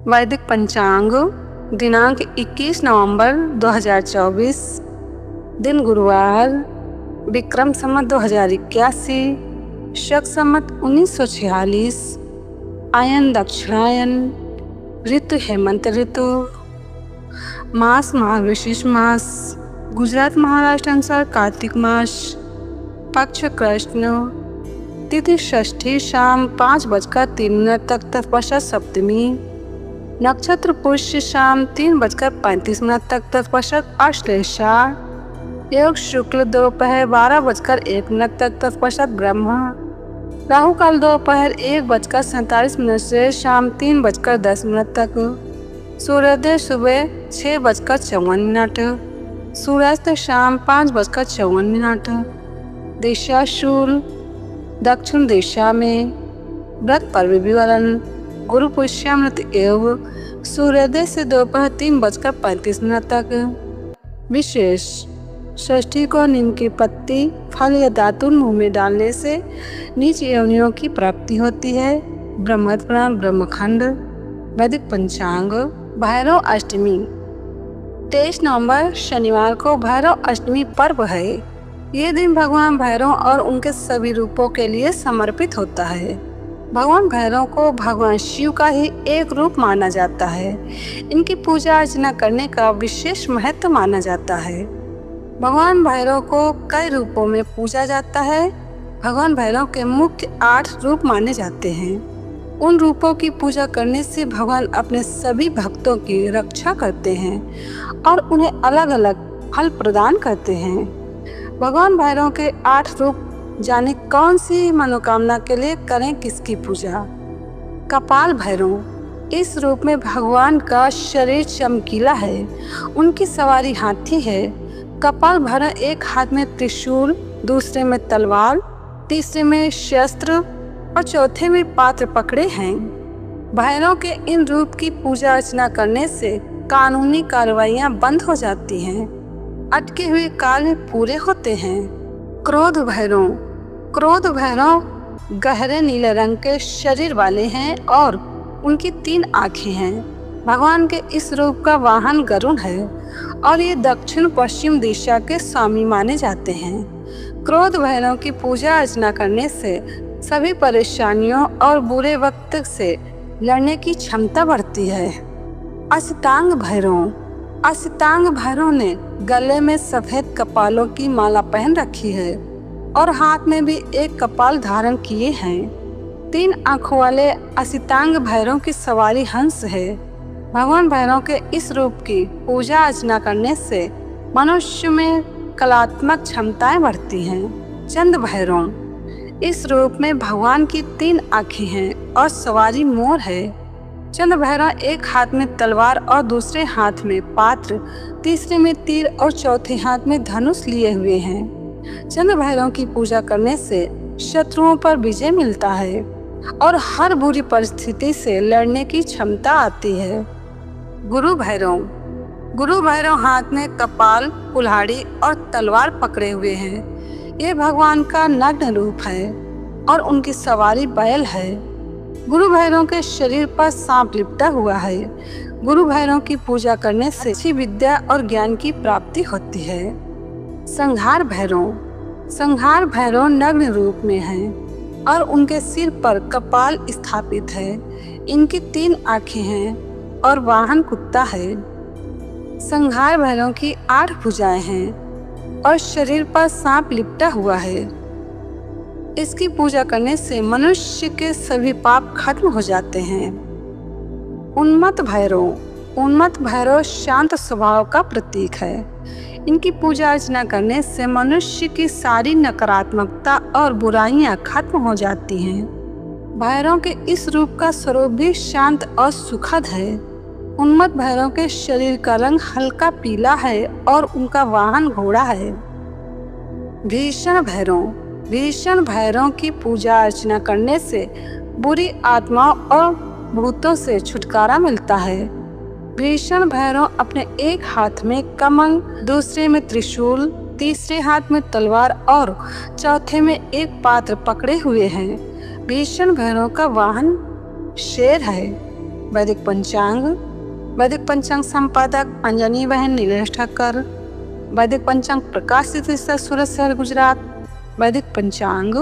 वैदिक पंचांग दिनांक 21 नवंबर 2024, दिन गुरुवार, विक्रम संवत 2081, शक संवत 1946, आयन दक्षिणायन, ऋतु हेमंत ऋतु, मास मार्गशीर्ष मास, गुजरात महाराष्ट्र अनुसार कार्तिक मास, पक्ष कृष्ण, तिथि षष्ठी शाम 5:03 तक तत्पश्चात सप्तमी, नक्षत्र पुष्य शाम 3:35 तक तत्पश्चात अश्लेषा, योग शुक्ल दोपहर 12:01 तक तत्पश्चात ब्रह्मा, राहु काल दोपहर 1:47 से शाम 3:10 तक, सूर्योदय सुबह 6:54, सूर्यास्त शाम 5:54, दिशा शूल, दक्षिण दिशा में, व्रत पर्व विवरण, गुरु पुष्यामृत एवं सूर्योदय से दोपहर 3:35 तक। विशेष, षष्ठी को नीम की पत्ती, फल या दातुन मुंह में डालने से नीच योनियों की प्राप्ति होती है। ब्रह्म पुराण ब्रह्मखंड। वैदिक पंचांग भैरव अष्टमी 23 नवंबर शनिवार को भैरव अष्टमी पर्व है। ये दिन भगवान भैरव और उनके सभी रूपों के लिए समर्पित होता है। भगवान भैरव को भगवान शिव का ही एक रूप माना जाता है। इनकी पूजा अर्चना करने का विशेष महत्व माना जाता है। भगवान भैरव को कई रूपों में पूजा जाता है। भगवान भैरव के मुख्य 8 रूप माने जाते हैं। उन रूपों की पूजा करने से भगवान अपने सभी भक्तों की रक्षा करते हैं और उन्हें अलग अलग फल प्रदान करते हैं। भगवान भैरव के 8 रूप जाने कौन सी मनोकामना के लिए करें किसकी पूजा। कपाल भैरव, इस रूप में भगवान का शरीर चमकीला है। उनकी सवारी हाथी है। कपाल भैरव एक हाथ में त्रिशूल, दूसरे में तलवार, तीसरे में शस्त्र और चौथे में पात्र पकड़े हैं। भैरव के इन रूप की पूजा अर्चना करने से कानूनी कार्रवाइयां बंद हो जाती हैं, अटके हुए कार्य पूरे होते हैं। क्रोध भैरव, क्रोध भैरव गहरे नीले रंग के शरीर वाले हैं और उनकी 3 आँखें हैं। भगवान के इस रूप का वाहन गरुड़ है और ये दक्षिण पश्चिम दिशा के स्वामी माने जाते हैं। क्रोध भैरव की पूजा अर्चना करने से सभी परेशानियों और बुरे वक्त से लड़ने की क्षमता बढ़ती है। अष्टांग भैरव, अष्टांग भैरव ने गले में सफेद कपालों की माला पहन रखी है और हाथ में भी एक कपाल धारण किए हैं। 3 आंखों वाले अष्टांग भैरव की सवारी हंस है। भगवान भैरव के इस रूप की पूजा अर्चना करने से मनुष्य में कलात्मक क्षमताएं बढ़ती हैं। चंद भैरव, इस रूप में भगवान की 3 आँखें हैं और सवारी मोर है। चंद भैरव एक हाथ में तलवार और दूसरे हाथ में पात्र, तीसरे में तीर और चौथे हाथ में धनुष लिए हुए हैं। चंद भैरव की पूजा करने से शत्रुओं पर विजय मिलता है और हर बुरी परिस्थिति से लड़ने की क्षमता आती है। गुरु भैरव, गुरु भैरव हाथ में कपाल, कुल्हाड़ी और तलवार पकड़े हुए हैं। ये भगवान का नग्न रूप है और उनकी सवारी बैल है। गुरु भैरव के शरीर पर सांप लिपटा हुआ है। गुरु भैरव की पूजा करने से अच्छी विद्या और ज्ञान की प्राप्ति होती है। संहार भैरव, संहार भैरव नग्न रूप में है और उनके सिर पर कपाल स्थापित है। इनकी 3 आँखें हैं और वाहन कुत्ता है। संहार भैरव की 8 भुजाएं हैं और शरीर पर सांप लिपटा हुआ है। इसकी पूजा करने से मनुष्य के सभी पाप खत्म हो जाते हैं। उन्मत्त भैरव, उन्मत्त भैरव शांत स्वभाव का प्रतीक है। इनकी पूजा अर्चना करने से मनुष्य की सारी नकारात्मकता और बुराइयां खत्म हो जाती हैं। भैरव के इस रूप का स्वरूप भी शांत और सुखद है। उन्मत्त भैरव के शरीर का रंग हल्का पीला है और उनका वाहन घोड़ा है। भीषण भैरव, भीषण भैरव की पूजा अर्चना करने से बुरी आत्माओं और भूतों से छुटकारा मिलता है। भीषण भैरव अपने एक हाथ में कमल, दूसरे में त्रिशूल, तीसरे हाथ में तलवार और चौथे में एक पात्र पकड़े हुए हैं। भीषण भैरव का वाहन शेर है। वैदिक पंचांग। वैदिक पंचांग संपादक अंजनी बहन नीलेश ठक्कर। वैदिक पंचांग प्रकाशित सूरत शहर गुजरात। वैदिक पंचांग